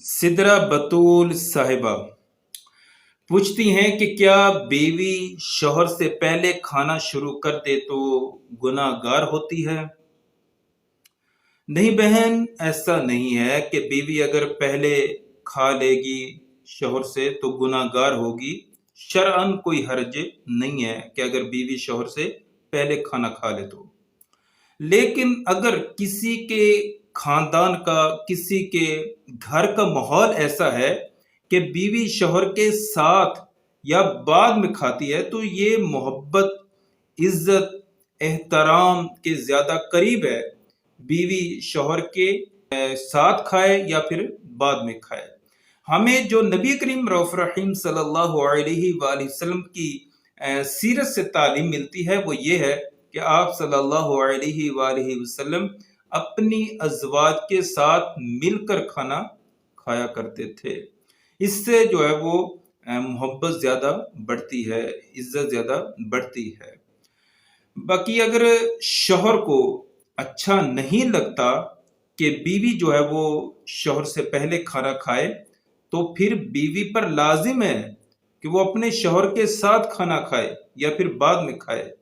सिदरा बतूल साहिबा पूछती हैं कि क्या बीवी शौहर से पहले खाना शुरू कर दे तो गुनाहगार होती है। नहीं बहन, ऐसा नहीं है कि बीवी अगर पहले खा लेगी शौहर से तो गुनाहगार होगी। शरअन कोई हर्ज नहीं है कि अगर बीवी शौहर से पहले खाना खा ले तो। लेकिन अगर किसी के खानदान का, किसी के घर का माहौल ऐसा है कि बीवी शौहर के साथ या बाद में खाती है तो ये मोहब्बत, इज्जत, एहतराम के ज्यादा करीब है बीवी शौहर के साथ खाए या फिर बाद में खाए। हमें जो नबी करीम रऊफ रहीम सल्लल्लाहु अलैहि वसल्लम की सीरत से तालीम मिलती है वो ये है कि आप सल्लल्लाहु अलैहि वसल्लम अपनी अज़वाज के साथ मिलकर खाना खाया करते थे। इससे जो है वो मोहब्बत ज्यादा बढ़ती है, इज्जत ज्यादा बढ़ती है। बाकी अगर शौहर को अच्छा नहीं लगता कि बीवी जो है वो शौहर से पहले खाना खाए तो फिर बीवी पर लाजिम है कि वो अपने शौहर के साथ खाना खाए या फिर बाद में खाए।